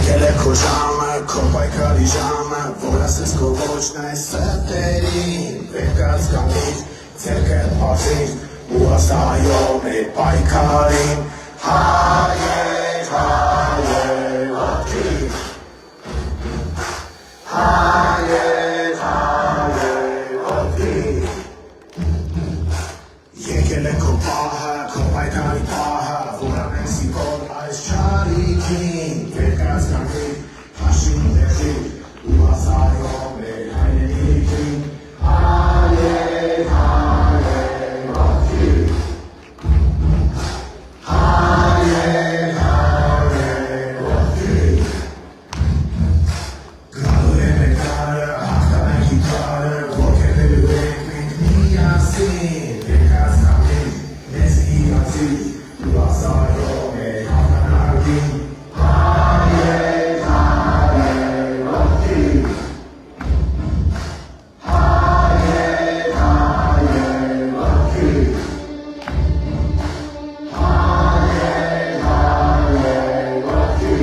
Եկել է քո ժամը, քո պայքարի ժամը, որ ասես քո ոչն այս սրտերին, վերկած կանգիր, ձեռքդ բացիր, ու ասա այո մեր պայքարին, հայեր, հայեր, ոտքի, հայեր, հայեր, ոտքի, եկել է քո պահը, քո պայքարի պահը, որ անեսի որ այս չարիքին, վերկած կանգիր, հաշին դեղիր, ու ասա այո մեր հայրենիքին, հայեր, հայեր, ոտքի, հայեր, հայեր, ոտքի, գալու է մեր կարը, հաղթանքի կարը, ոգևելու ենք մենք միասին, վերկած կանգիր, մեզ հիացիր, ու ասա այո մեր հաղթանակին, հայեր, հայեր, ոտքի, հայեր, հայեր, ոտքի, հայեր, հայեր, ոտքի, հայեր, հայեր, ոտքի.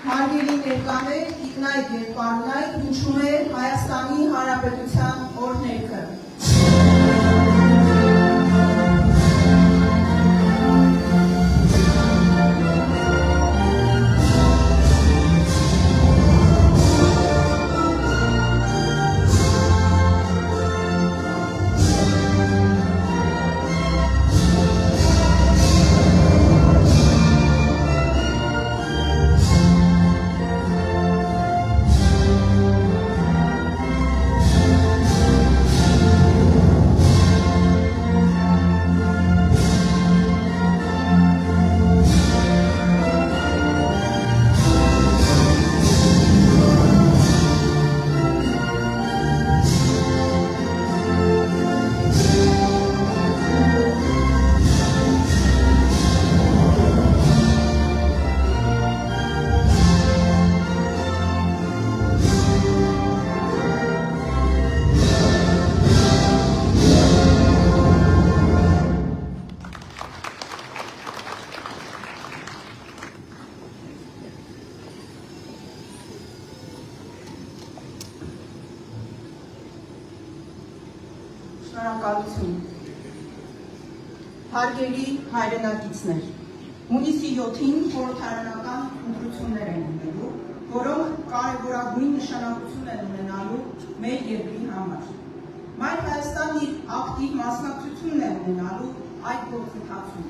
Հարգելի ներկաներ, ինքնայք և պարունայք հնչում է Հայաստանի Հանրապետության օրհներգը։ Շնորհակալություն։ Հարգելի հայրենակիցներ, հունիսի 7-ին խորհրդարանական ընտրություններ են ունենալու, որոնք կարևորագույն նշանակություն են ունենալու մեր երկրի համար։ Մայր Հայաստանն իր ակտիվ մասնակցությունն է ունենալու այդ գործընթացում։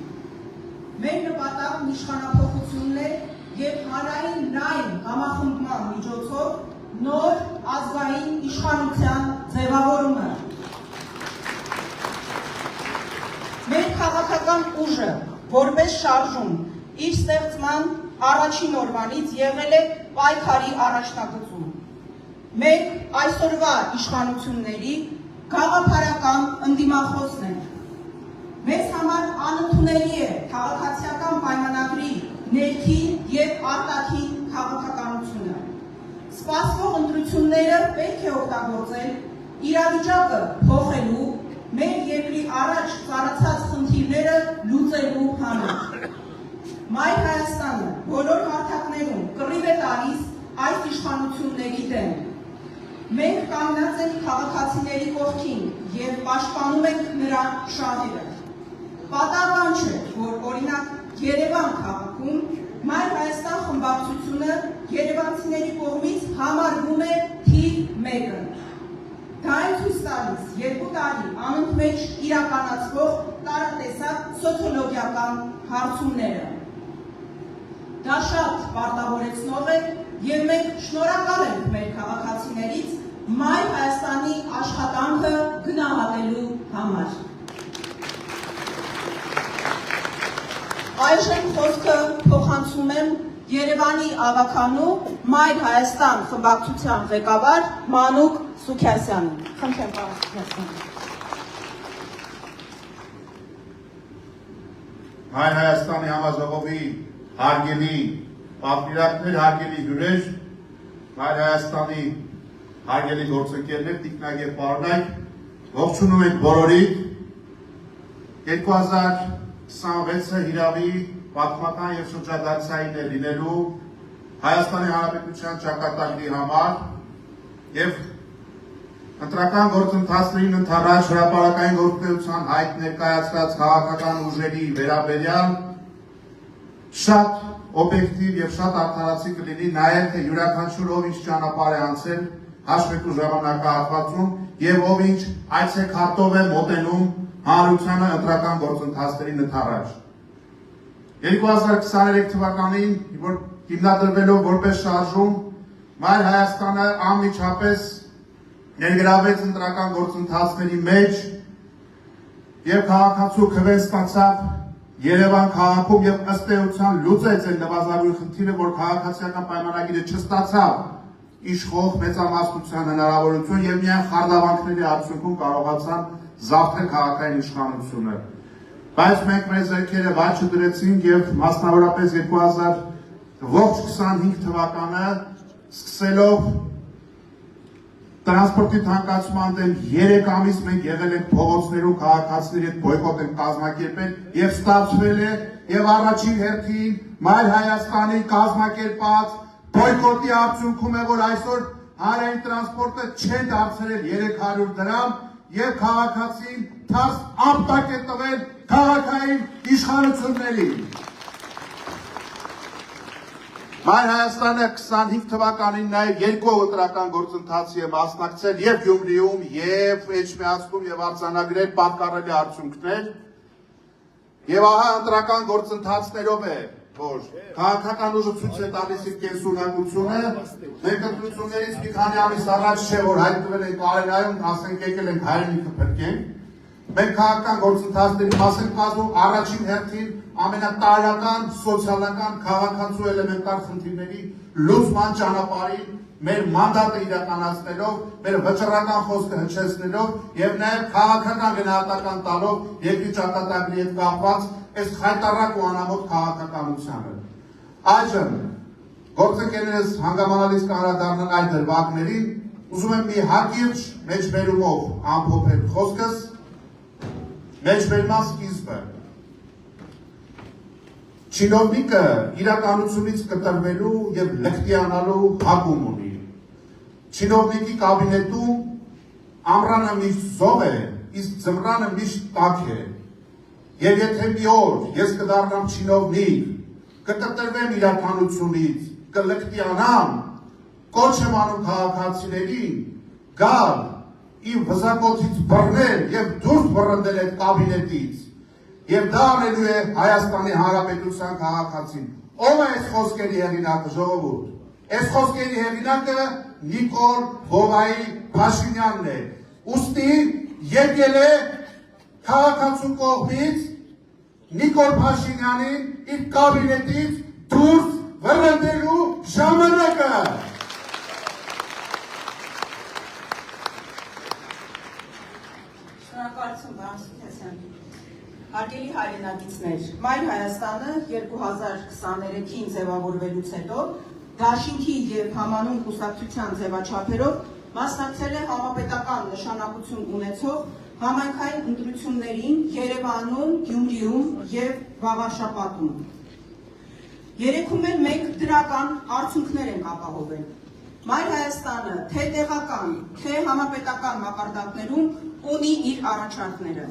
Մեր նպատակն իշխանափոխությունն է և հանրային լայն համախմբման միջոցով նոր ազգային իշխանության ձևավորումը։ Մեր քաղաքական ուժը, որպես շարժում, իր ստեղծման առաջին օրվանից եղել է պայքարի առաջնագծում։ Մենք այսօրվա իշխանությունների գաղափարական ընդդիմախոսն ենք։ Մեզ համար անընդունելի է քաղաքացիական պայմանագրի ներքին և արտաքին քաղաքականությունը։ Սպասվող ընտրությունները պետք է օգտագործել իրավիճակը փոխելու, մեր երկրի առաջ ծառացած խնդիրները լուծելու համար։ Մայր Հայաստանը բոլոր հարթակներում կռիվ է տալիս այս իշխանությունների դեմ։ Մենք կանգնած ենք քաղաքացիների կողքին և պաշտպանում ենք նրա շահերը։ Պատահական չէ, որ օրինակ Երևան քաղաքում Մայր Հայաստան խմբակցությունը երևանցիների կողմից համարվում է թիվ 1-ը։ Դա է ցույց տալիս 2 տարի անընդմեջ իրականացվող տարատեսակ սոցիոլոգիական հարցումները։ Դա շատ պարտավորեցնող է և մենք շնորհակալ ենք մեր քաղաքացիներից Մայր Հայաստանի աշխատանքը գնահատելու համար։ Այժմ խոսքը փոխանցում եմ Երևանի ավականու Մայր Հայաստան խմբակցության ղեկավար Մանուկ Սուքիասյանին։ Խնդրեմ, պարոն Սուքիասյան։ Մայր Հայաստանի համաժողովի հարգելի պատվիրակներ, հարգելի հյուրեր, Մայր Հայաստանի հարգելի գործընկերներ, տիկնակ եւ պարոնայք, ողջունում ենք բոլորիդ 2026-ը հիրավի պատմական եւ շրջադարձային է լինելու Հայաստանի Հանրապետության ճակատագրի համար եւ ընտրական գործընթացներին ընդառաջ հրապարակային գործունեության հայտ ներկայացրած քաղաքական ուժերի վերաբերյալ շատ օբյեկտիվ եւ շատ արդարացի կլինի նաեւ թե յուրաքանչյուր ով ինչ ճանապարհ է անցել հաշվետու ժամանակահատվածում եւ ով ինչ այցեքարտով է մոտենում հանրությանը ընտրական գործընթացներին ընդառաջ 2023 թվականին որ հիմնադրվելով որպես շարժում Մայր Հայաստանը անմիջապես ներգրավեց ընտրական գործընթացների մեջ եւ քաղաքացու քվեն ստացավ Երևան քաղաքում եւ ըստ էության լուծեց այն նվազագույն խնդիրը, որ քաղաքացիական պայմանագիրը չստացավ իշխող մեծամասնության հնարավորություն եւ միայն խարդավանքների արդյունքում կարողացան զավթել քաղաքային իշխանությունը։ Բայց մենք մեր ձեռքերը վաճ դրեցինք եւ մասնավորապես 2025 թվականը սկսելով տրանսպորտի թանկացման դեմ 3 ամիս մենք եղել ենք փողոցներում քաղաքացիների հետ բոյկոտ ենք կազմակերպել եւ ստացվել է եւ առաջին հերթին Մայր Հայաստանի կազմակերպած բոյկոտի արդյունքում է որ այսօր հանրային տրանսպորտը չեն դարձրել 300 դրամ եւ քաղաքացին թարս ապտակ է տվել քաղաքային իշխանություններին Մայր Հայաստանը 25 թվականին նաև երկու ընտրական գործընթացի է մասնակցել եւ Գյումրիում եւ Էջմիածնում եւ արձանագրել պատկառելի արդյունքներ եւ ահա ընտրական գործընթացներով է որ քաղաքական ուժը ցույց է տալիս իր կենսունակությունը մենք ընտրություններից մի քանի ամիս առաջ չէ որ հայտնվել ենք արենայում ասենք եկել ենք հայրենիքը փրկենք մենք քաղաքական գործընթացների մաս ենք կազմում առաջին հերթին ամենատարրական սոցիալական քաղաքացու էլեմենտար խնդիրների լուծման ճանապարհին մեր մանդատը իրականացնելով, մեր վճռական խոսքը հնչեցնելով եւ նաեւ քաղաքական գնահատական տալով երկրի ճակատագրի հետ կապված այս խայտարակ ու անամոթ քաղաքականությանը։ Այժմ գործընկերներս հանգամանալից կանդրադառնան այդ դրվագներին, ուզում եմ մի հակիրճ մեջբերումով ամփոփել խոսքս, մեջբերման սկիզբը Չինովնիկը իրականությունից կտրվելու եւ լկտիանալու հակում ունի։ Չինովնիկի կաբինետում ամռանը միշտ զով է, իսկ ձմռանը միշտ տաք է։ Եվ եթե մի օր ես կդառնամ չինովնիկ, կկտրվեմ իրականությունից, կլկտիանամ, կոչ եմ անում քաղաքացիներին գալ իմ վզակոթից բռնել եւ դուրս բռնել այդ կաբինետից։ Եվ դա անելու է Հայաստանի Հանրապետության քաղաքացին։ Ով է այս խոսքերի հեղինակը ժողովուրդ։ Այս խոսքերի հեղինակը Նիկոլ Հովայի Փաշինյանն է։ Ուստի եկել է քաղաքացու կողմից Նիկոլ Փաշինյանին իր կաբինետից դուրս վռնդելու ժամանակը։ Շնորհակալություն, պարոն Սուքիասյան։ Հարգելի հայրենակիցներ, Մայր Հայաստանը 2023-ին ձևավորվելուց հետո դաշինքի եւ համանուն կուսակցության ձևաչափերով մասնակցել է համապետական նշանակություն ունեցող համայնքային ընտրություններին Երևանում, Գյումրիում եւ Վաղարշապատում։ Երեքում էլ մենք դրական արդյունքներ ենք ապահովել։ Մայր Հայաստանը թե տեղական, թե համապետական մակարդակներում ունի իր առաջարկները։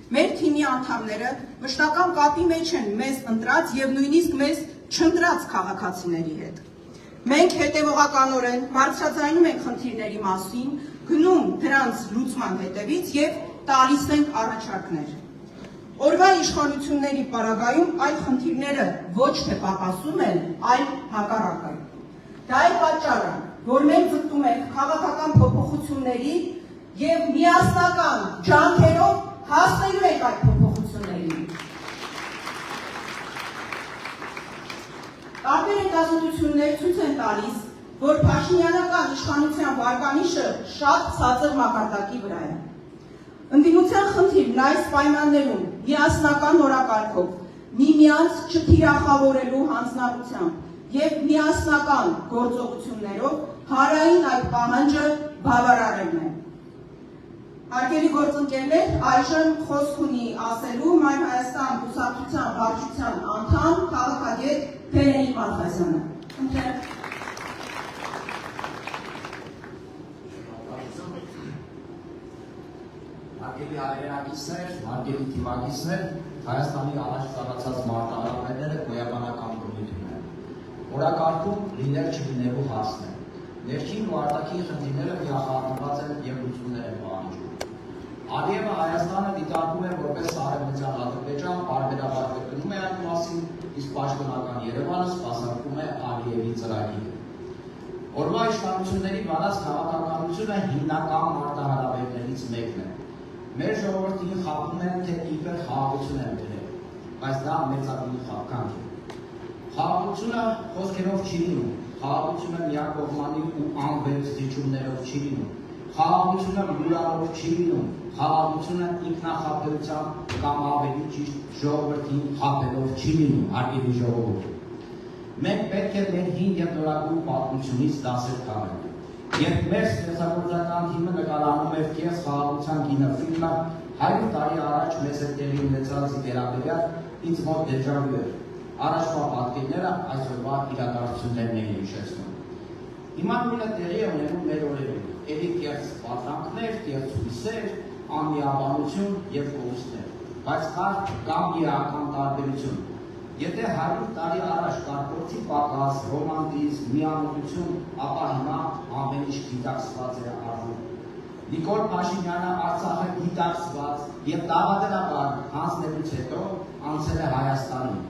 Մեր թիմի անդամները մշտական կապի մեջ են մեզ ընտրած եւ նույնիսկ մեզ չընտրած քաղաքացիների հետ։ Մենք հետևողականորեն բարձրաձայնում ենք խնդիրների մասին, գնում դրանց լուծման հետևից եւ տալիս ենք առաջարկներ։ Օրվա իշխանությունների պարագայում այդ խնդիրները ոչ թե պակասում են, այլ հակառակը։ Դա է պատճառը, որ մենք ձգտում ենք քաղաքական փոփոխությունների եւ միասնական ջանքերով հասնելու ենք այդ փոփոխություններին։ Տարբեր ենք հետազոտություններ ցույց են տալիս, որ Փաշինյանական իշխանության վարկանիշը շատ ցածր մակարդակի վրա է։ Ընդդիմության խնդիրն այս պայմաններում միասնական օրակարգով, միմյանց չթիրախավորելու հանձնառությամբ եւ միասնական գործողություններով հարային այդ պահանջը բավարարելն է։ Հարգելի գործընկերներ, այժմ խոսք ունի ասելու Մայր Հայաստան կուսակցության վարչության անդամ քաղաքագետ Փերենիկ Մալխասյանը։ Հարգելի հայրենակիցներ, հարգելի թիմակիցներ, Հայաստանի առաջ ծառացած մարտահրավերները գոյաբանական բնույթ ունեն։ Օրակարգում լինել չլինելու հարցն է։ Ներքին ու արտաքին խնդիրները միախառնված են եւ լուծումներ են պահանջում։ Ալիևը Հայաստանը դիտարկում է որպես արևմտյան Ադրբեջան, պարբերաբար կրկնում է այդ մասին, իսկ պաշտոնական Երևանը սպասարկում է Ալիևի ծրագիրը։ Օրվա իշխանությունների վարած քաղաքականությունը հիմնական մարտահրավերներից մեկն է։ Մեր ժողովրդին խաբում են, թե իբր խաղաղություն են դրել, բայց դա մեծագույն խաբկանք է։ Խաղաղությունը խոսքերով չի լինում, խաղաղությունը միակողմանի ու անվերջ զիջումներով չի լինում, խաղաղությունը լուրալով չի լինում, խաղաղությունը ինքնախաբերությամբ կամ ավելի ճիշտ ժողովրդին խաբելով չի լինում, հարգելի ժողովուրդ։ Մենք պետք է մեր հին եւ նորագույն պատմությունից դասեր քաղենք։ Երբ մեր ստեղծագործական թիմը նկարանում էր Կիև խաղաղության կինոֆիլմը 100 տարի առաջ մեզ հետ տեղի ունեցածի վերաբերյալ ինձ մոտ դեժավյու էր։ Առաջվա պատկերները այսօրվա իրադարձություններն էին հիշեցնում։ Հիմա նույնը տեղի է ունենում մեր օրերում։ Էլի կեղծ պատրանքներ, կեղծ հույսեր, անմիաբանություն եւ կորուստներ, բայց կա իրական տարբերություն։ Եթե 100 տարի առաջ կար փորձի պակաս, ռոմանտիզմ, միամտություն, ապա հիմա ամեն ինչ գիտակցված է արվում։ Նիկոլ Փաշինյանը Արցախը գիտակցված եւ դավադրաբար հանձնելուց հետո անցել է Հայաստանին։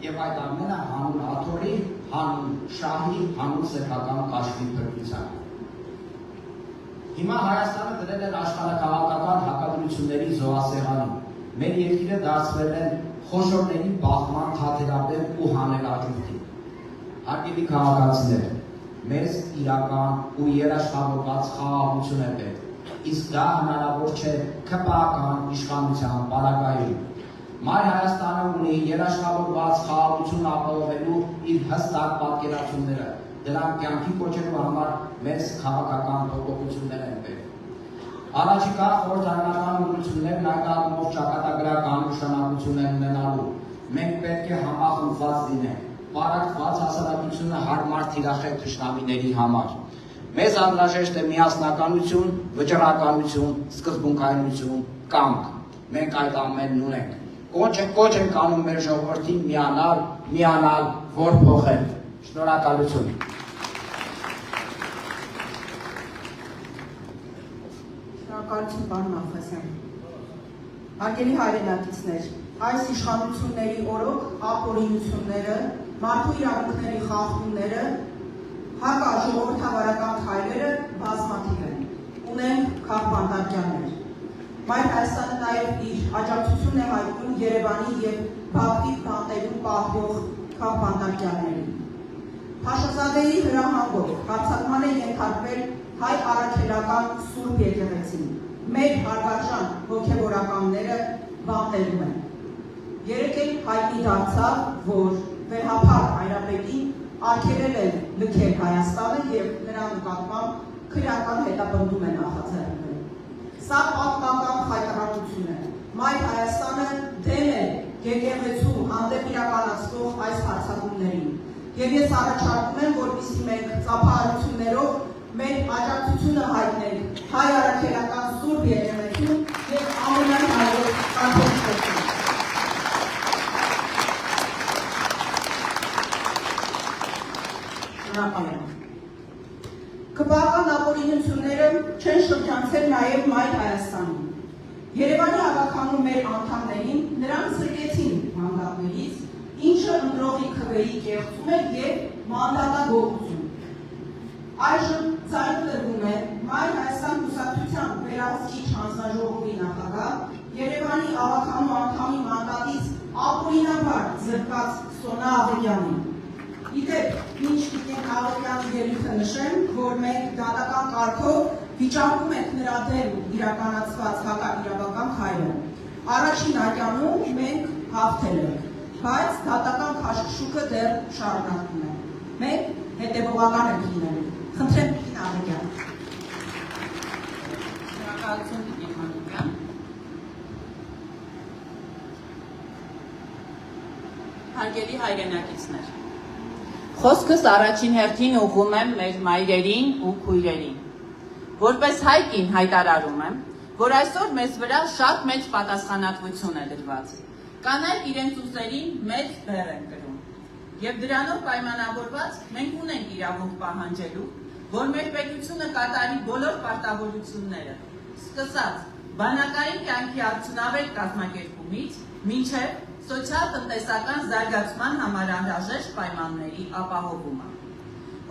Եվ այդ ամենը հանուն աթոռի, հանուն շահի, հանուն սեփական կաշվի փրկության։ Հիմա Հայաստանը դրել են աշխարհակաղակական հակադրությունների զոհասեղանին։ Մեր երկիրը դարձվել են խոշորների բախման թատերաբեմ ու հանելաճույթի։ Հարգելի քաղաքացիներ, մեզ իրական ու երաշխավորված խաղաղություն է պետք, իսկ դա հնարավոր չէ ՔՊԱ-ական իշխանության պարագայում։ Մայր Հայաստանը ունի երաշխավորված խաղաղություն ապահովելու իր հստակ պատկերացումները, դրանք կյանքի կոչելու համար մեծ քաղաքական փոփոխություններ են պետք։ Առաջիկա խորհրդարանական ուղղություններն այդ առումով ճակատագրական նշանակություն են ունենալու։ Մենք պետք է համախմբված լինենք, պարակված հասարակությունը հարմար թիրախել թշնամիների համար։ Մեզ անհրաժեշտ է միասնականություն, վճռականություն, սկզբունքայնություն, կամք։ Մենք այդ ամենն ունենք։ Կոչ ենք անում մեր ժողովրդին միանալ, որ փոխել։ Շնորհակալություն։ Շնորհակալություն, պարոն Մալխասյան։ Հարգելի հայրենակիցներ, այս իշխանությունների օրոք ապօրինությունները, մարդու իրավունքների խախտումները, հակաժողովրդավարական քայլերը բազմաթիվ են, ունեն քաղբանտարկյաններ։ Մայր Հայաստանը նաև իր աջակցությունն է հայտնում Երևանի և Բաքվի բանտերում պահվող քաղբանտարկյաններին։ Փաշազադեի հրահանգով հարձակման է ենթարկվել հայ առաքելական Սուրբ եկեղեցին, մեր հարգարժան հոգևորականները բանտերում են։ Երեկ էլ հայտնի դարձավ, որ վերհապար Հայրապետին արգելել են լքել Հայաստանը և նրա նկատմամբ քրեական հետապնդում է նախաձեռնել։ Սա պատմական խայտառակություն է։ Մայր Հայաստանը դեմ է եկեղեցու հանդեպ իրականացվող այս հարձակումներին։ Եվ ես առաջարկում եմ, որպեսզի մենք ծափահարություններով մեր աջակցությունը հայտնենք հայ առաքելական Սուրբ եկեղեցուն և ամենայն հայոց կաթողիկոսին։ ՔՊԱ-ական ապօրինությունները չեն շրջանցել նաև Մայր Հայաստանում։ Երևանի հավաքանում մեր անդամներին նրանց զրկեցին մանդատներից, ինչը ընտրողի քվեի կեղծում է և մանդատագործություն։ Այժմ ձայն տրվում է Մայր Հայաստան կուսակցության վերահսկիչ հանձնաժողովի նախագահ, Երևանի հավաքանու անդամի մանդատից ապօրինաբար զրկած Սոնա Աղեղյանին։ Ի դեպ, Աղոկյան ելույթը նշեմ, որ մենք դատական կարգով վիճակում ենք նրա դեմ իրականացված հակաիրավական քայլը։ Առաջին ատյանում մենք հաղթել ենք, բայց դատական քաշքշուկը դեռ շարունակվում է։ Մենք հետևողական ենք լինելու։ Խնդրեմ Տիկին Աղոկյան։ Շնորհակալություն Տիկին Աղոկյան։ Հարգելի հայրենակիցներ, խոսքս առաջին հերթին ուղղում եմ մեր մայրերին ու քույրերին։ Որպես հայ կին հայտարարում եմ, որ այսօր մեզ վրա շատ մեծ պատասխանատվություն է դրված։ Կանայք իրենց ուսերին մեծ բեռ են կրում։ Եվ դրանով պայմանավորված մենք ունենք իրավունք պահանջելու, որ մեր պետությունը կատարի բոլոր պարտավորությունները, սկսած բանակային կյանքի արդյունավետ կազմակերպումից մինչև սոցիալ-տնտեսական զարգացման համար անհրաժեշտ պայմանների ապահովումը։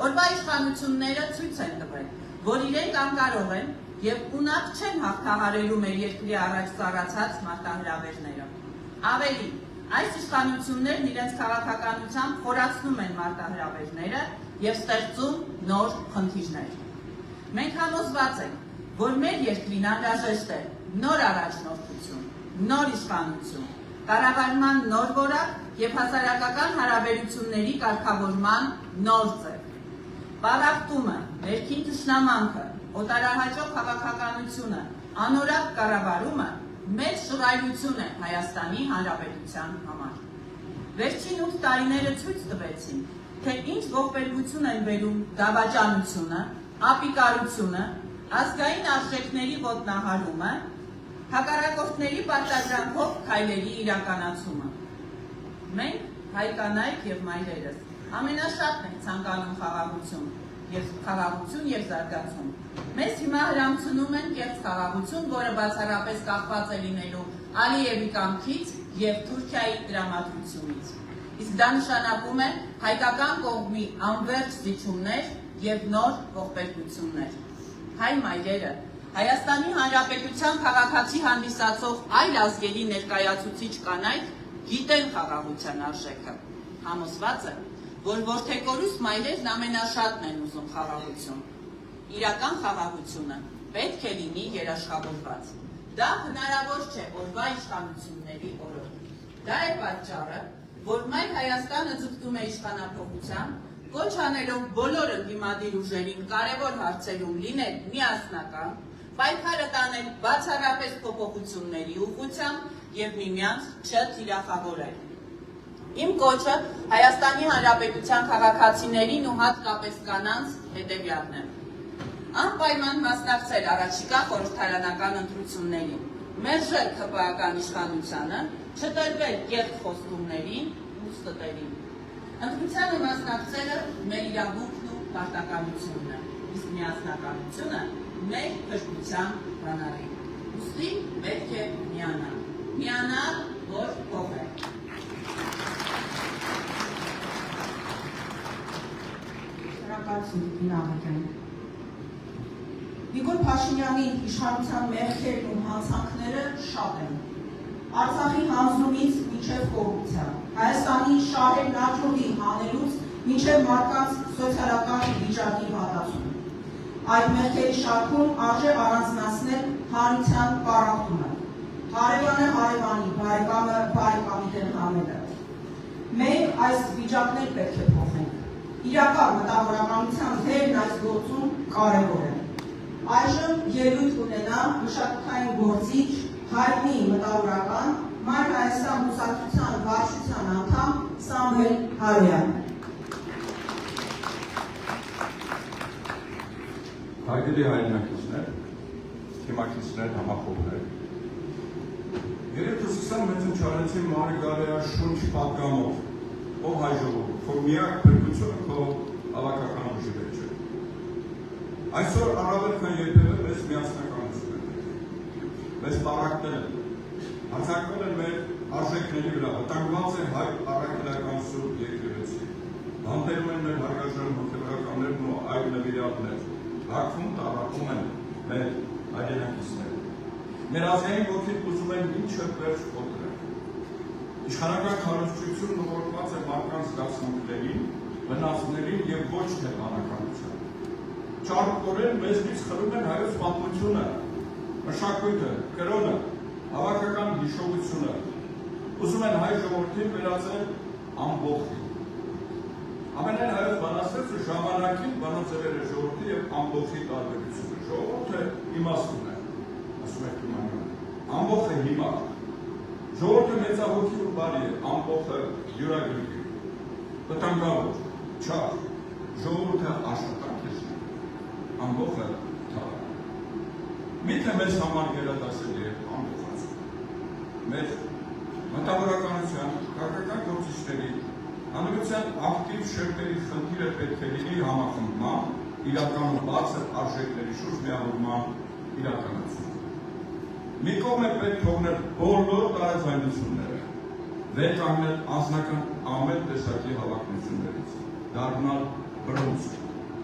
Օրվա իշխանությունները ցույց են տվել, որ իրենք անկարող են եւ ունակ չեն հաղթահարելու մեր երկրի առաջ ծառացած մարտահրավերները։ Ավելի, այս իշխանություններն իրենց քաղաքականությամբ խորացնում են մարտահրավերները եւ ստեղծում նոր խնդիրներ։ Մենք համոզված ենք, որ մեր երկրին անհրաժեշտ է նոր առաջնորդություն, նոր իշխանություն, կառավարման նոր որակ եւ հասարակական հարաբերությունների կարգավորման նոր ձև։ Պարախտումը, ներքին թշնամանքը, օտարահաջող քաղաքականությունը, անորակ կառավարումը մեծ շռայլություն է Հայաստանի Հանրապետության համար։ Վերջին 8 տարիները ցույց տվեցին, թե ինչ ողբերգություն են բերում դավաճանությունը, ապիկարությունը, ազգային արժեքների ոտնահարումը, հակառակորդների պարտադրանքով քայլերի իրականացումը։ Մենք, հայ կանայք եւ մայրերս, ամենաշատն ենք ցանկանում խաղաղություն եւ զարգացում։ Մեզ հիմա հրամցնում են կեղծ խաղաղություն, որը բացառապես կախված է լինելու Ալիևի կամքից եւ Թուրքիայի տրամադրությունից։ Իսկ դա նշանակում է հայկական կողմի անվերջ զիջումներ եւ նոր ողբերգություններ։ Հայ մայրերը, Հայաստանի Հանրապետության քաղաքացի հանդիսացող այլ ազգերի ներկայացուցիչ կանայք գիտեն խաղաղության արժեքը։ Համոզված եմ, որ որդեկորուս մայրերն ամենաշատն են ուզում խաղաղություն։ Իրական խաղաղությունը պետք է լինի երաշխավորված։ Դա հնարավոր չէ օրվա իշխանությունների օրոք։ Դա է պատճառը, որ Մայր Հայաստանը ձգտում է իշխանափոխության, կոչ անելով բոլոր ընդդիմադիր ուժերին կարևոր հարցերում լինել միասնական, պայքարը տանել բացառապես փոփոխությունների ուղղությամբ եւ միմյանց չթիրախավորել։ Իմ կոչը Հայաստանի Հանրապետության քաղաքացիներին ու հատկապես կանանց հետևյալն է։ Անպայման մասնակցել առաջիկա խորհրդարանական ընտրություններին, մերժել ՀՊԱ-ական իշխանությանը, չտրվել կեղծ խոստումներին ու ստտերին։ Ընտրությանը մասնակցելը մեր իրավունքն ու պարտականությունն է, իսկ միասնականությունը մեր փրկության բանալին։ Ուստի պետք է միանալ։ Միանալ, որ փոխել։ Շնորհակալություն Տիկին Աղոկյան։ Նիկոլ Փաշինյանի իշխանության մեղքերն ու հանցանքները շատ են։ Արցախի հանձնումից մինչև կոռուպցիա, Հայաստանի շահերն աճուրդի հանելուց մինչև մարդկանց սոցիալական վիճակի վատացում։ Այդ մեղքերի շարքում արժե առանձնացնել հանրության պարախտումը, հարևանը հարևանի, բարեկամը բարեկամի դեմ հանելը։ Մենք այս վիճակներ պետք է փոխենք։ Իրական մտավորականության դերն այս գործում կարևոր է։ Այժմ ելույթ ունենա մշակութային գործիչ, հայտնի մտավորական, Մայր Հայաստան բուսակցության վարչության անդամ Սամվել Հարոյանը։ Հարգելի հայրենակիցներ, թիմակիցներ, համախոհներ, երբ սկսան մեզ ընչարեցին Մարգարեա շունչ պատգամով, ով հայ ժողովուրդ, քո միակ փրկությունը քո հավաքական ուժի մեջ է։ Այսօր առավել քան երբևէ մեզ միասնականություն է։ Մեզ պարակտել են, հարձակվել են մեր արժեքների վրա, վտանգված է հայ առաքելական սուրբ եկեղեցի, բանտերում են մեր հարգարժան հոգեվորականներն ու այլ նվիրատներ, հակվում տարապում են մեր հայրենակիցները։ Մեր ազգային ոգին ուզում են մինչև վերջ կոտրել։ Իշխանական քարոզչությունն ուղղված է մարդկանց զգացմունքներին վնասներին եւ ոչ թե բանականության։ Ճարպկորեն մեզնից խլում են հայոց պատմությունը, մշակույթը, կրոնը, հավաքական հիշողությունը, ուզում են հայ ժողովրդին վերածել ամբողջի։ Ամենայն հայոց բանաստեղծը ժամանակին բանաձևեր է ժողովրդի եւ ամբողջի տարբերությունը։ Ժողովուրդը իմաստուն է, ասում է Թումանյանը։ Ամբողջը հիմար։ Ժողովուրդը մեծահոգի ու բարի է, ամբողջը յուրագրգիռ, վտանգավոր, չար, ժողովուրդը աշխատանք է զգում, ամբողջը թափ։ Միթե մեզ համար գերադասելի է ամբողջացում։ Մեր մտավորականության, քաղաքական գործիչների, հանրության ակտիվ շերտերի խնդիրը պետք է լինի համախմբման, իրական ու բացր արժեքների շուրջ միավորման իրականացումը։ Մի կողմ է պետք թողնել բոլոր տարաձայնությունները, վեր կանգնել անձնական ամեն տեսակի հավակնություններից, դառնալ բռունցք,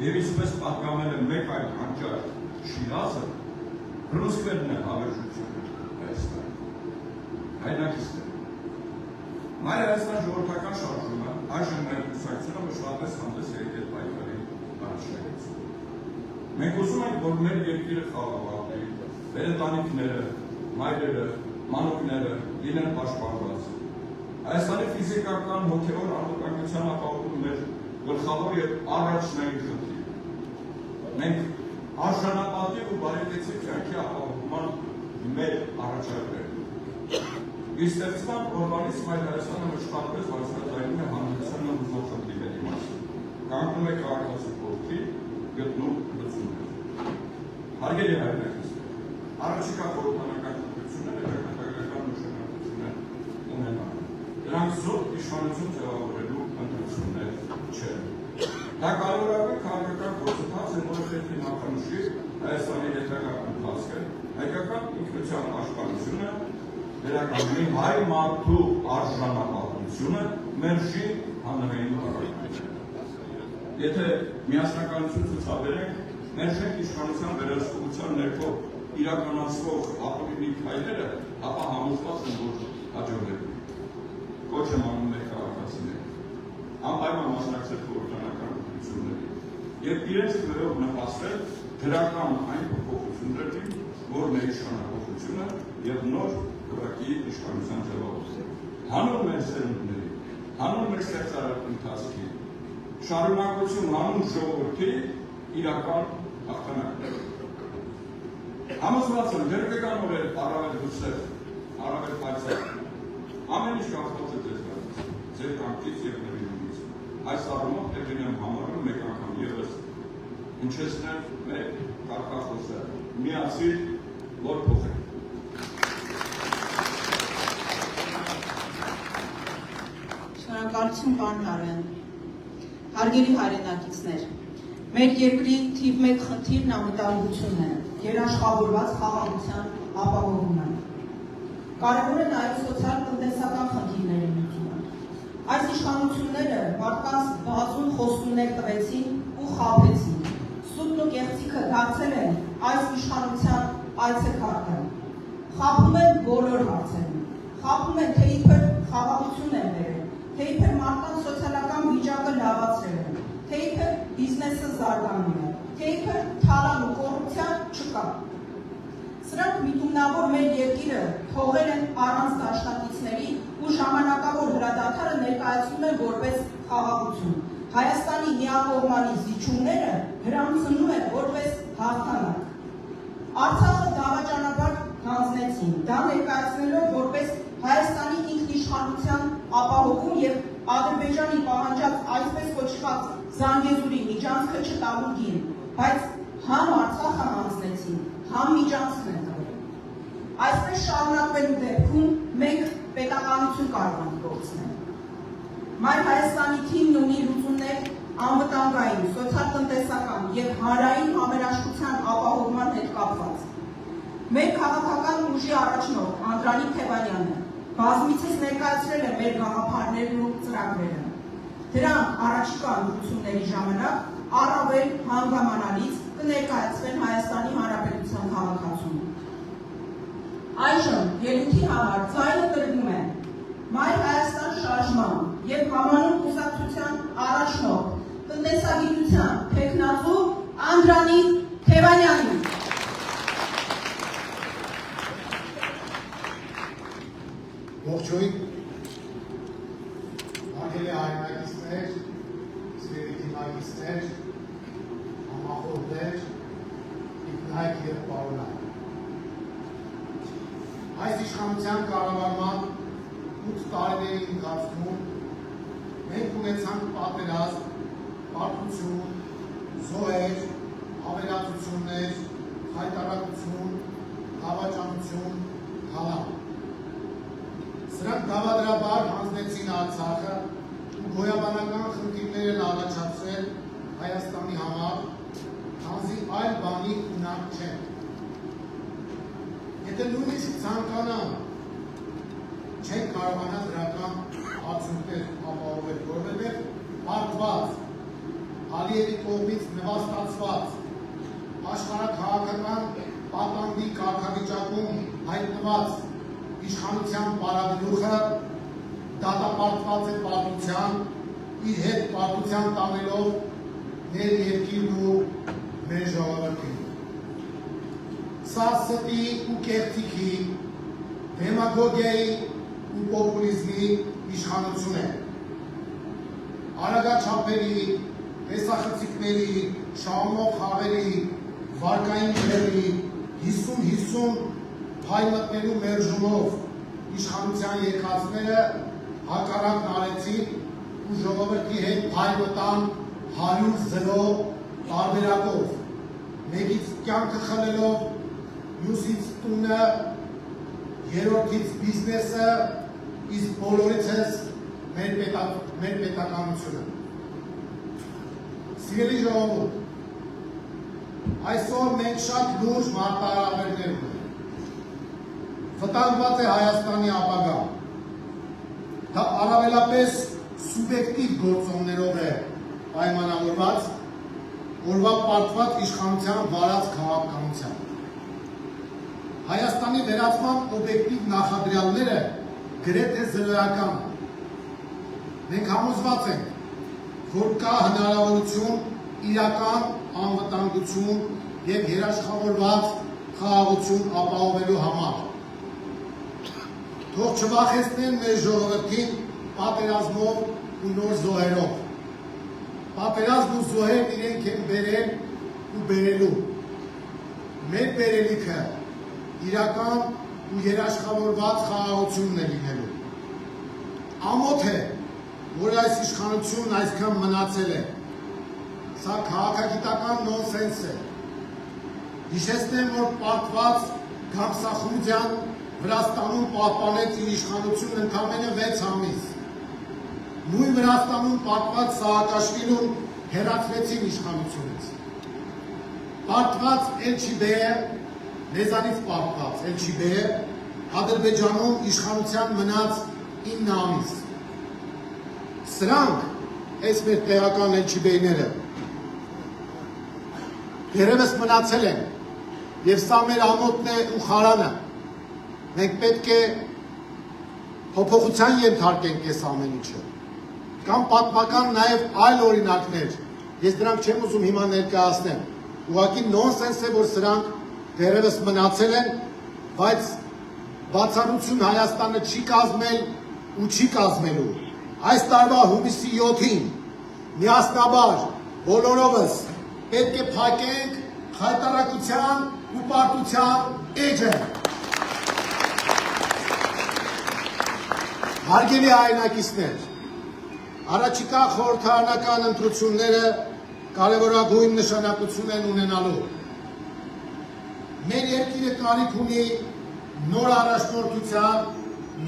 եւ ինչպես պատկանել է մեկ այլ հանճար Շիրազը, բռունցքներն է հավերժությունը Հայաստան։ Հայրենակիցներ։ Մայր Հայաստան ժողովրդական շարժումը այժմ մեր կուսակցությունը մշտապես հանդես է եկել պայքարի առաջնագծում։ Մենք ուզում ենք, որ մեր երկիրը խաղաղվի, մեր ընտանիքները, մայրերը, մանուկները լինեն պաշտպանված։ Հայաստանի ֆիզիկական հոգևոր անվտանգության ապահովումը մեր գլխավոր եւ առաջնային խնդիրը։ Մենք արժանապատիվ ու բարեկեցիկ կյանքի ապահովման մեր առաջարկները։ Իր ստեղծման օրվանից Մայր Հայաստանը մշտապես բարձրաձայնում է հանրությանը հուզող խնդիրների մասին, կանգնում է քաղաքացու կողքի, գտնում լուծումներ։ Հարգելի հայրենակիցներ, առաջիկա խորհրդանական ընտրությունները ճակատագրական նշանակություն են ունենալու։ Դրանք զուտ իշխանություն ձևավորելու ընտրություններ չեն։ Դա կարևորագույն քաղաքական գործընթաց է, որը պետք է նախանշի Հայաստանի հետագա ընթացքը, հայկական ինքնության պաշտպանությունը, վերականգնի հայ մարդու արժանապատվությունը, մերժի հանրային առաքելությունը։ Եթե միասնականություն ցուցաբերենք, մերժենք իշխանության վերահսկողության ներքո իրականացվող ապօրինի քայլերը, ապա համոզված եմ, որ հաջողվելու։ Կոչ եմ անում մեր քաղաքացիներին, անպայման մասնակցել խորհրդանական ընտրություններին եւ իրենց քայլերով նպաստել դրական այն փոփոխություններին, որ մեր իշխանապողությունը եւ նոր որակի իշխանության ձևավորում։ Հանուն մեր սերունդների, հանուն մեր ստեղծարար ընթացքի, շարունակություն հանուն ժողովրդի իրական հաղթանակներ։ Համոզված եմ, դեռ կգան օրեր առավել հուսեր, առավել պայծառ։ Ամեն ինչ կախված է ձեզանից, ձեր կամքից եւ նվիրումից։ Այս առումով տեղին եմ համարում մեկ անգամ եւս հնչեցնել մեր կարգախոսը՝ միացիր, որ փոխենք։ Շնորհակալություն պարոն Արոյան։ Հարգելի հայրենակիցներ, մեր երկրի թիվ 1 խնդիրն անվտանգությունն է, երաշխավորված խաղաղության ապահովումը։ Կարևոր է նաև սոցիալ-տնտեսական խնդիրների լուծումը։ Այս իշխանությունները մարդկանց բազում խոստումներ տվեցին ու խաբեցին։ Սուտն ու կեղծիքը դարձել են այս իշխանության այցեքարտը։ Խաբում են բոլոր հարցերում։ Խաբում են, թե իբր խաղաղություն են բերել, թե իբր մարդկանց սոցիալական վիճակը լավացրել են, թե իբր բիզնեսը զարգանում է, թե իբր թալան ու կոռուպցիա չկա։ Սրանք միտումնավոր մեր երկիրը թողել են առանց դաշնակիցների ու ժամանակավոր հրադադարը ներկայացնում են որպես խաղաղություն։ Հայաստանի միակողմանի զիջումները հրամցնում են որպես հաղթանակ։ Արցախը դավաճանաբար հանձնեցին, դա ներկայացնելով որպես Հայաստանի ինքնիշխանության ապահովում եւ Ադրբեջանի պահանջած այսպես կոչված Զանգեզուրի միջանցքը չտալու գին, բայց համ Արցախը հանձնեցին, համ միջանցքն են տվել։ Այսպես շարունակվելու դեպքում մենք պետականություն կարող ենք գործնել։ Մայր Հայաստանի թիմն ունի լուծումներ անվտանգային, սոցիալ-տնտեսական եւ հանրային համերաշխության ապահովման հետ կապված։ Մեր քաղաքական ուժի առաջնորդ Անդրանիկ Թևանյանը բազմիցս ներկայացրել է մեր գաղափարներն ու ծրագրերը։ Դրանք առաջիկա ընտրությունների ժամանակ առավել հանգամանալից կներկայացվեն Հայաստանի Հանրապետության քաղաքացում։ Այժմ ելույթի համար ձայնը տրվում է Մայր Հայաստան շարժման եւ համանուն կուսակցության առաջնորդ տնտեսագիտության թեկնածու Անդրանիկ Թևանյանին։ Ողջույն, հարգելի հայրենակիցներ, սիրելի թիմակիցներ, համախոհներ, ինքնահայտ և պարոնայք։ Այս իշխանության կառավարման 8 տարիների ընթացքում մենք ունեցանք պատերազմ, պարտություն, զոհեր, ավերածություններ, հայտարարություն, դավաճանություն, հալակ։ Սրանք դավադրաբար հանձնեցին Արցախը ու գոյաբանական խնդիրներ են առաջացրել Հայաստանի համար, քանզի այլ բանի ունակ չեն։ Եթե նույնիսկ ցանկանան, չեն կարողանա դրական արդյունքներ ապահովել, որովհետև պարտված, Ալիևի կողմից նվաստացված, աշխարհաքաղաքական պատանդի կարգավիճակում հայտնված իշխանության պարագլուխը դատապարտված է պարտության, իր հետ պարտության տանելով մեր երկիրն ու մեր ժողովրդին։ Սա ստի ու կեղծիքի, դեմագոգիայի ու պոպուլիզմի իշխանություն է։ Արագաչափերի, տեսախցիկների, շահումով խաղերի, վարկային ջրերի, 50-50 հայ մտնելու մերժումով իշխանության երկացները հակառակն արեցին ու ժողովրդի հետ հայ մտան 100-0 տարբերակով, մեկից կյանքը խլելով, մյուսից տունը, երրորդից բիզնեսը, իսկ բոլորիցս մեր պետականությունը։ Սիրելի ժողովուրդ, այսօր մենք շատ լուրջ մարտահրավերներ ունենք։ Վտանգված է Հայաստանի ապագա։ Դա առավելապես սուբյեկտիվ գործոններով է պայմանավորված, օրվա պարտված իշխանության վարած քաղաքականությամբ։ Հայաստանի վերացման օբյեկտիվ նախադրյալները գրեթե զրոյական են։ Մենք համոզված ենք, որ կա հնարավորություն իրական անվտանգություն և երաշխավորված խաղաղություն ապահովելու համար։ Թող չվախեցնեն մեր ժողովրդին պատերազմով ու նոր զոհերով։ Պատերազմն ու զոհերն իրենք են բերել ու բերելու։ Մեր բերելիքը իրական ու երաշխավորված խաղաղությունն է լինելու։ Ամոթ է, որ այս իշխանությունն այսքան մնացել է։ Սա քաղաքագիտական նոնսենս է։ Հիշեցնեմ, որ պարտված Գամսախուրդյան Վրաստանում պահպանեց իր իշխանությունն ընդամենը 6 ամիս։ Նույն Վրաստանում պարտված Սաակաշվիլուն հեռացրեցին իշխանությունից։ Պարտված Էլչիբեյը, մեզանից պարտված Էլչիբեյը Ադրբեջանում իշխանության մնաց 9 ամիս։ Սրանք, այս մեր տեղական Էլչիբեյները, երևս մնացել են, և սա մեր ամոթն է ու խարանը։ Մենք պետք է փոփոխության ենթարկենք այս ամեն ինչը։ Կամ պատմական նաև այլ օրինակներ, ես դրանք չեմ ուզում հիմա ներկայացնեմ, ուղղակի նոնսենս է, որ սրանք դեռևս մնացել են, բայց բացառություն Հայաստանը չի կազմել ու չի կազմելու։ Այս տարվա հունիսի 7-ին միասնաբար բոլորովս պետք է փակենք խայտարակության ու պարտության էջը։ Հարգելի հայրենակիցներ, առաջիկա խորհրդարանական ընտրությունները կարևորագույն նշանակություն են ունենալու։ Մեր երկիրը կարիք ունի նոր առաջնորդության,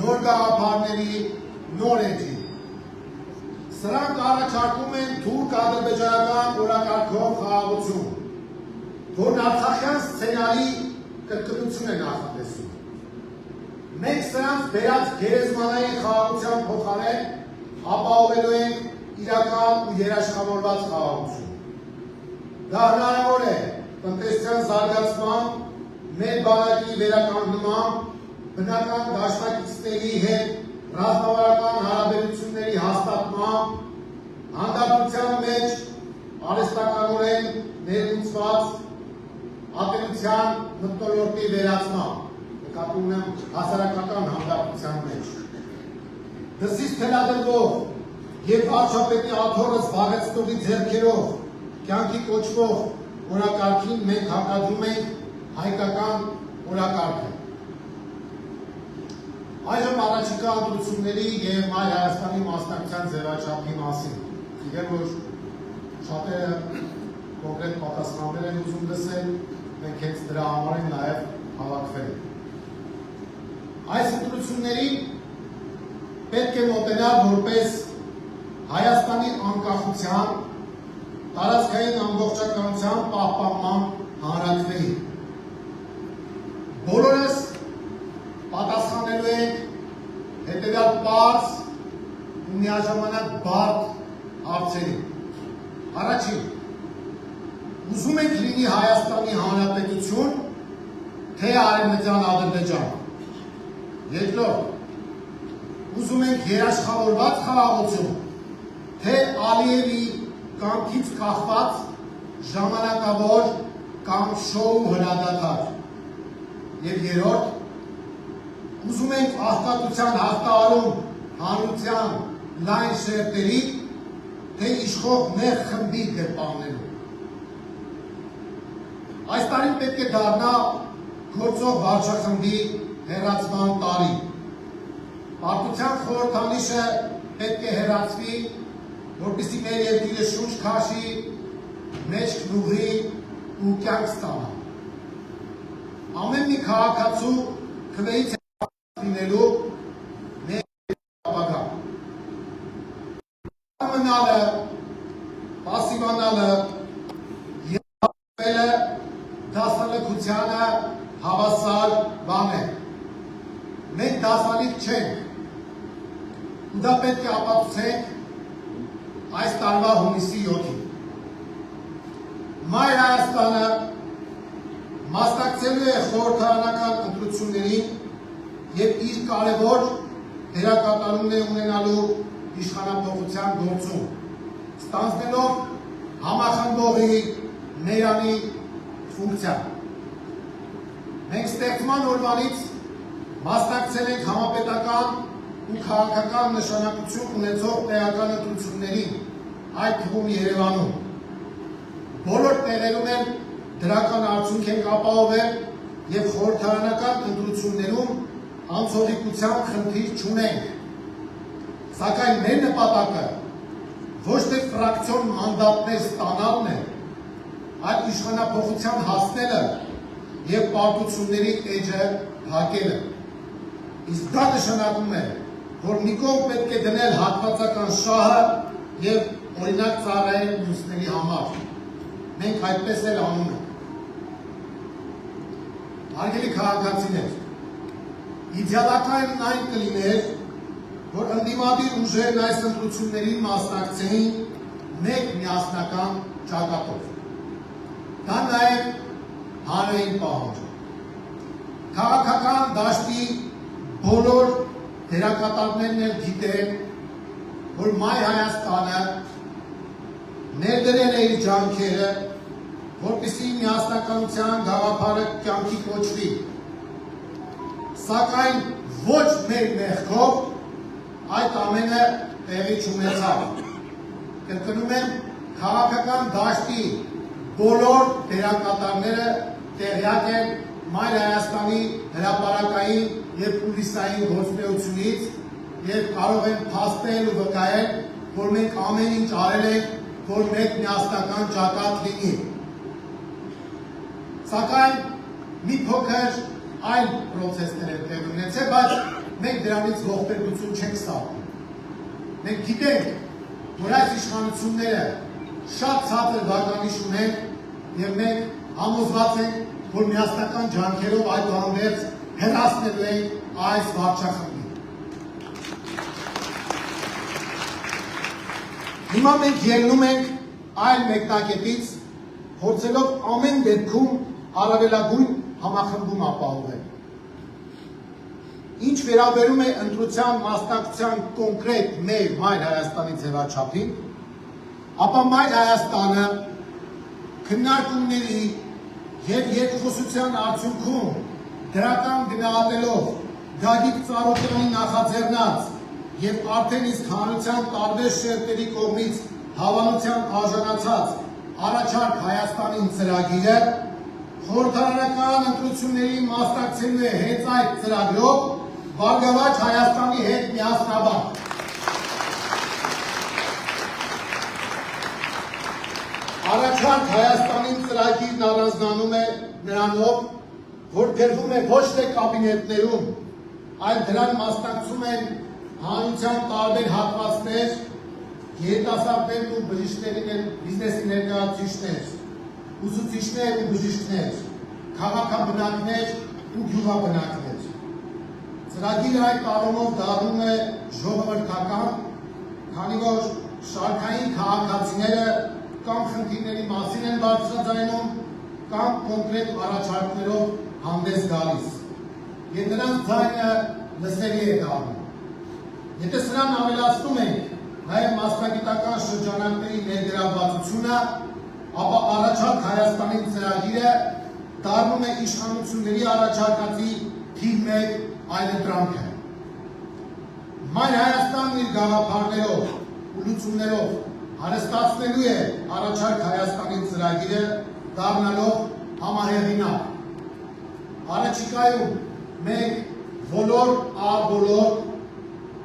նոր գաղափարների, նոր էջի։ Սրանք առաջարկում են թուրք-ադրբեջանական օրակարգով խաղաղություն, որն արցախյան սցենարի կրկնություն է նախատեսում։ Մենք սրանց բերած գերեզմանային խաղաղության փոխարեն ապահովելու ենք իրական ու երաշխավորված խաղաղություն։ Դա հնարավոր է տնտեսության զարգացման, մեր բանակի վերականգնման, բնական դաշնակիցների հետ ռազմավարական հարաբերությունների հաստատման, հանդարտության մեջ արհեստականորեն ներմուծված ատելության մթնոլորտի վերացման, նկատի ունեմ հասարակական հանդարտության մեջ, դրսից թելադրվող և վարչապետի աթոռը զբաղեցնողի ձեռքերով կյանքի կոչվող օրակարգին մենք հակադրում ենք հայկական օրակարգը։ Այժմ առաջիկա ընտրությունների և Մայր Հայաստանի մասնակցության ձևաչափի մասին։ Գիտեմ, որ շատերը կոնկրետ պատասխաններ են ուզում լսել, մենք հենց դրա համար ենք նաև հավաքվել։ Այս ընտրություններին պետք է մոտենալ որպես Հայաստանի անկախության, տարածքային ամբողջականության պահպանման հանրաքվեի։ Բոլորս պատասխանելու ենք հետևյալ պարզ ու միաժամանակ բարդ հարցերի։ Առաջին, ուզում ենք լինի Հայաստանի Հանրապետություն, թե Արևմտյան Ադրբեջան։ Երկրորդ, ուզում ենք երաշխավորված խաղաղություն, թե Ալիևի կամքից կախված ժամանակավոր կամ շոու հրադադար։ Եվ երրորդ, ուզում ենք աղքատության հաղթահարում հանրության լայն շերտերի, թե իշխող նեղ խմբի գրպաններում։ Այս տարին պետք է դառնա գործող վարչախմբի հեռացման տարի։ Պարտության խորհրդանիշը պետք է հեռացվի, որպեսզի մեր երկիրը շունչ քաշի, մեջք ուղղի ու կյանք ստանա։ Ամեն մի քաղաքացու քվեից լինելու մեր ապագա։ Մնալը, պասիվանալը և հավելը դասալքությանը հավասար բան է։ Մենք դասալիք չենք, ու դա պետք է ապացուցենք այս տարվա հունիսի 7-ին։ Մայր Հայաստանը մասնակցելու է խորհրդարանական ընտրություններին և իր կարևոր դերակատարումն է ունենալու իշխանափոխության գործում, ստանձնելով համախմբողի ներանի ֆունկցիա։ Մենք ստեղծման օրվանից մասնակցել ենք համապետական ու քաղաքական նշանակություն ունեցող տեղական ընտրություններին, այդ թվում Երևանում։ Բոլոր տեղերում էլ դրական արդյունք ենք ապահովել և խորհրդարանական ընտրություններում անցողիկության խնդիր չունենք։ Սակայն մեր նպատակը ոչ թե ֆրակցիոն մանդատներ ստանալն է, այլ իշխանափոխության հասնելը և պարտությունների էջը հակելը։ Իսկ դա նշանակում է, որ մի կողմ պետք է դնել հատվածական շահը և օրինակ ծառայել մյուսների համար։ Մենք այդպես էլ անում ենք։ Հարգելի քաղաքացիներ, իդեալականն այն կլիներ, որ ընդդիմադիր ուժերն այս ընտրություններին մասնակցեին մեկ միասնական ճակատով։ Դա նաև հանրային պահանջ է։ Քաղաքական դաշտի բոլոր դերակատարներն էլ գիտեն, որ Մայր Հայաստանը ներդրել է իր ջանքերը, որպեսզի միասնականության գաղափարը կյանքի կոչվի։ Սակայն ոչ մեր մեղքով այդ ամենը տեղի չունեցավ։ Կրկնում եմ, քաղաքական դաշտի բոլոր դերակատարները տեղյակ են Մայր Հայաստանի հրապարակային և պուլիսային գործունեությունից և կարող են փաստել ու վկայել, որ մենք ամեն ինչ արել ենք, որ մեկ միասնական ճակատ լինի։ Սակայն մի փոքր այլ պրոցեսներ են տեղի ունեցել, բայց մենք դրանից ողբերգություն չենք ստանում։ Մենք գիտենք, որ այս իշխանությունները շատ ցածր վարկանիշ ունեն և մենք համոզված ենք, որ միասնական ջանքերով այդուհանդերձ հեռացնելու ենք այս վարչախմբին։ Հիմա մենք ելնում ենք այլ մեկնակետից, փորձելով ամեն դեպքում առավելագույն համախմբում ապահովել։ Ինչ վերաբերում է ընտրության մասնակցության կոնկրետ մեր Մայր Հայաստանի ձևաչափին, ապա Մայր Հայաստանը քննարկումների եւ երկխոսության արդյունքում դրական գնահատելով Գագիկ Ծառուկյանի նախաձեռնած եւ արդեն իսկ հանրության տարբեր շերտերի կողմից հավանության արժանացած առաջարկ Հայաստանին ծրագիրը խորհրդարանական ընտրությունների մասնակցելու է հենց այդ ծրագրով Բարգավաճ Հայաստանի հետ միասնաբար։ Առաջարկ Հայաստանին ծրագիրն առանձնանում է նրանով, որ գրվում է ոչ թե կաբինետներում, այլ դրան մասնակցում են հանրության տարբեր հատվածներ, երիտասարդներն ու բիզնեսի ներկայացուցիչներ, ուսուցիչներ ու բժիշկներ, քաղաքաբնակներ ու գյուղաբնակներ։ Ծրագիրը այդ առումով դառնում է ժողովրդական, քանի որ շարքային քաղաքացիները կամ խնդիրների մասին են բարձրաձայնում, կամ կոնկրետ առաջարկներով հանդես գալիս, եւ նրանց ձայնը լսելի է դառնում։ Եթե սրան ավելացնում ենք նաեւ մասնագիտական շրջանակների ներգրավվածությունը, ապա առաջարկ Հայաստանի ծրագիրը դառնում է իշխանությունների առաջարկածի թիվ 1 այլընտրանքը։ Մայր Հայաստանն իր գաղափարներով ու լուծումներով հարստացնելու է առաջարկ Հայաստանի ծրագիրը դառնալով համահեղինակ։ Առաջիկայում մենք բոլոր առ-բոլոր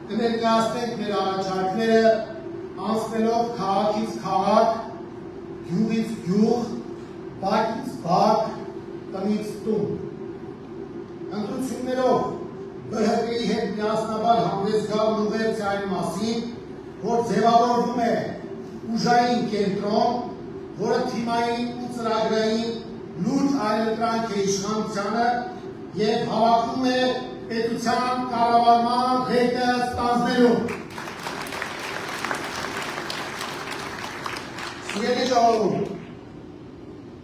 կներկայացնենք մեր առաջարկները անցնելով քաղաքից քաղաք, գյուղից գյուղ, բակից բակ, տնից տուն։ Ընտրություններով ԲՀԿ-ի հետ միասնաբար հանդես գալն ուղերձ է այն մասին, որ ձևավորվում է ուժային կենտրոն, որը թիմային ու ծրագրային լուրջ այլընտրանք է իշխանությանը եւ հավաքում է պետության կառավարման ղեկը ստանձնելու։ Սիրելի ժողովուրդ,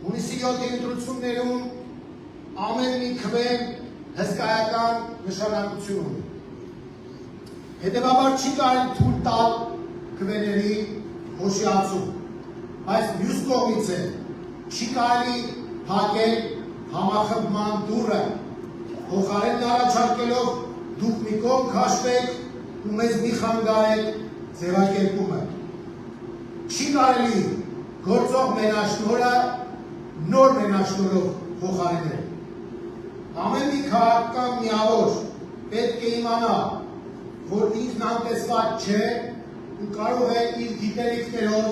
հունիսի 7-ի ընտրություններում ամեն մի քվեն հսկայական նշանակություն ունի։ Հետևաբար չի կարելի թույլ տալ քվեների հոշիացում, բայց մյուս կողմից է չի կարելի փակել համախմբման դուռը, փոխարենն առաջարկելով դուք մի կողմ քաշվեք ու մեզ մի խանգարեք ձևակերպումը։ Չի կարելի գործող մենաշնորհը նոր մենաշնորհով փոխարինել։ Ամեն մի քաղաքական միավոր պետք է իմանա, որ ինքն անտեսված չէ ու կարող է իր գիտելիքներով,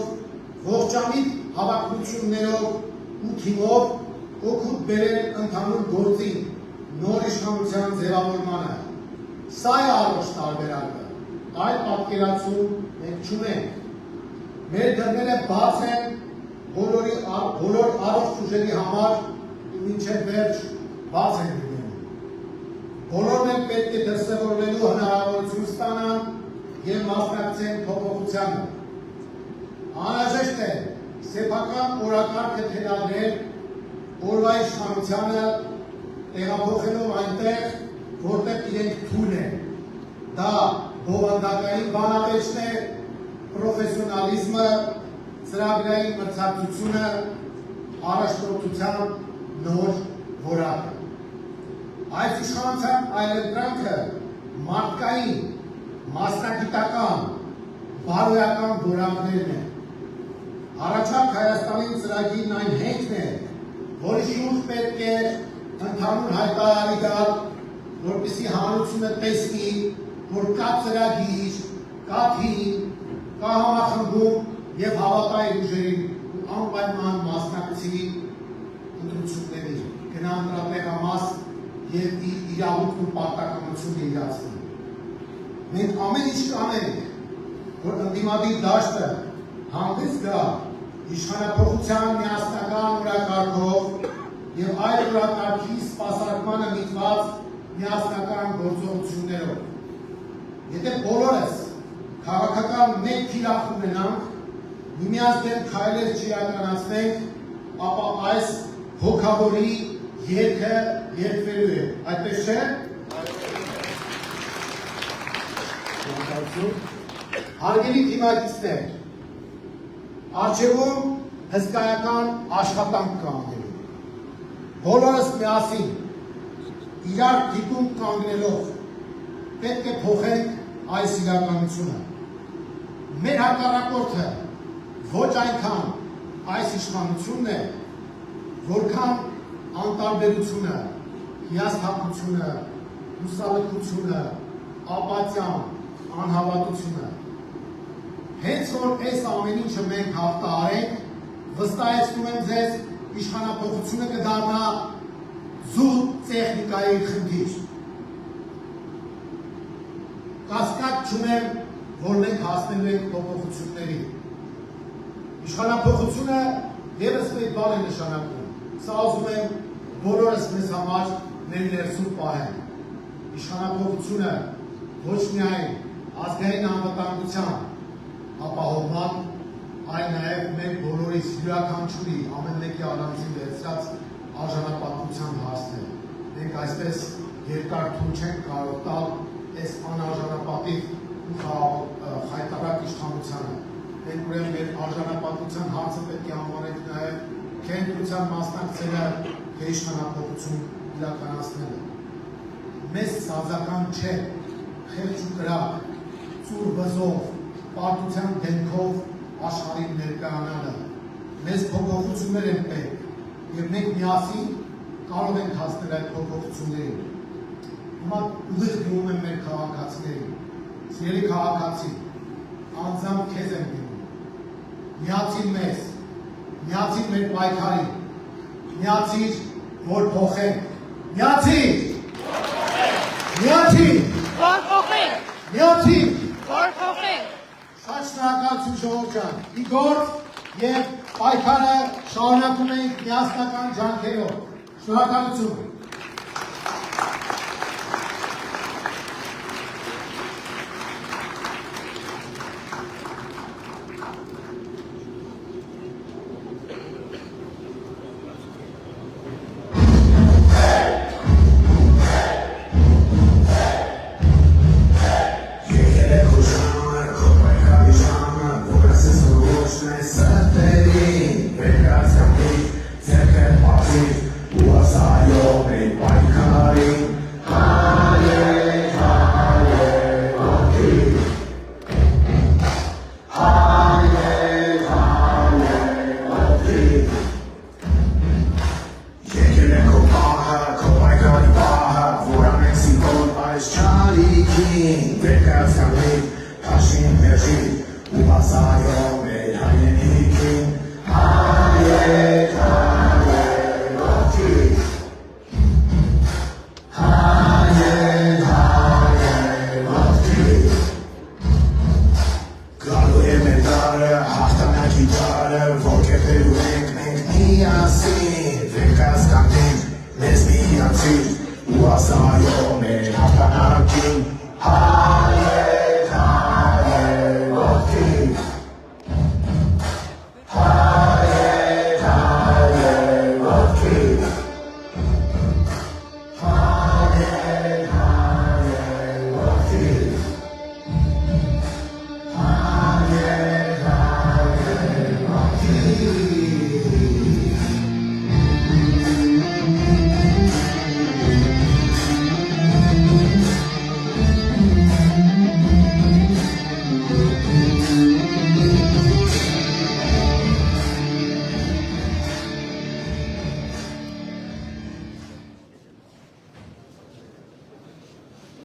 ողջամիտ հավակնություններով ու թիմով օգուտ բերել ընդհանուր գործին, նոր իշխանության ձևավորմանը։ Սա է առողջ տարբերակը, այլ պատկերացում մենք չունենք։ Մեր դռները բաց են բոլոր առողջ ուժերի համար ու մինչև վերջ բաց են լինելու։ Բոլորն են պետք է դրսևորվելու հնարավորություն ստանան և մասնակցեն փոփոխությանը։ Անհրաժեշտ է սեփական օրակարգը թելադրել օրվա իշխանությանը տեղափոխելով այնտեղ, որտեղ իրենք թույլ են։ Դա բովանդակային բանավեճն է, պրոֆեսիոնալիզմը, ծրագրային մրցակցությունը, առաջնորդության նոր որակը։ Այս իշխանության այլընտրանքը մարդկային, մասնագիտական, բարոյական որակներն են։ Առաջարկ Հայաստանի ծրագիրն այն հենքն է, որի շուրջ պետք է ընդհանուր հայտարարի գալ, որպեսզի հանրությունը տեսնի, որ կա ծրագիր, կա թիմ, կա համախմբում եւ հավատա իր ուժերին ու անպայման մասնակցի ընտրությունների, գնա ընտրատեղամաս եւ իր իրավունք ու պարտականությունը իրացնի։ Մենք ամեն ինչ կանենք, որ ընդդիմադիր դաշտը հանդես գա իշխանափոխության միասնական օրակարգով եւ այլ օրակարգի սպասարկմանը միտված միասնական գործողություններով։ Եթե բոլորս քաղաքական մեկ թիրախ ունենանք, միմյանց դեմ քայլեր չիրականացնենք, ապա այս հոգավորի երգը երգվելու է։ Այդպես չէ՞։ Հարգելի թիմակիցներ, Արջևում հսկայական աշխատանք կանգնելու։ Բոլորս միասին իրար դիտում կանգնելով պետք է փոխենք այս իրականությունը։ Մեր հակառակորդը ոչ այնքան այս իշխանությունն է, որքան անտարբերությունը, հիասթափությունը, հուսալքությունը, ապաթիան, անհավատությունը։ Հենց որ այս ամեն ինչը մենք հաղթահարենք, վստահեցնում եմ ձեզ, իշխանափոխությունը կդառնա զուտ տեխնիկայի խնդիր։ Կասկած չունեմ, որ մենք հասնելու ենք փոփոխությունների։ Իշխանափոխությունը ևս մեկ բան է նշանակում։ Սա ուզում եմ բոլորս մեզ համար մեր ներսում պահենք։ Իշխանափոխությունը ոչ միայն ազգային անվտանգության ապահովման, այլ նաև մեր բոլորիս յուրաքանչյուրի ամեն մեկի առանձին վերցրած արժանապատվության հասնել։ Մենք այսպես երկար թույլ չենք կարող տալ այս անարժանապատիվ ու խայտարակ իշխանությանը։ Մենք ուրեմն մեր արժանապատվության հարցը պետք է համարենք նաև քենտրոնության մասնակցելը, թե իշխանափոխություն իրականացնելը։ Մեզ սազական չէ խեղճ ու կրակ, ծուր վզով, պարտության դեմքով աշխարհին ներկայանալը։ Մեզ փոփոխություններ են պետք, եւ մենք միասին կարող ենք հասնել այդ փոփոխություններին։ Հիմա ուղիղ գնում եմ մեր քաղաքացիներին։ Սիրելի քաղաքացի, անձամբ քեզ եմ գնում։ Միացիր մեզ, միացիր մեր պայքարին, միացիր, որ փոխենք։ Միացիր! Միացիր! Որ փոխենք! Միացիր! Որ փոխենք! Շատ շնորհակալություն ժողովուրդ ջան։ Ի գործ եւ պայքարը շարունակում ենք միասնական ջանքերով։ Շնորհակալություն։ Let's be until you are sorry, man.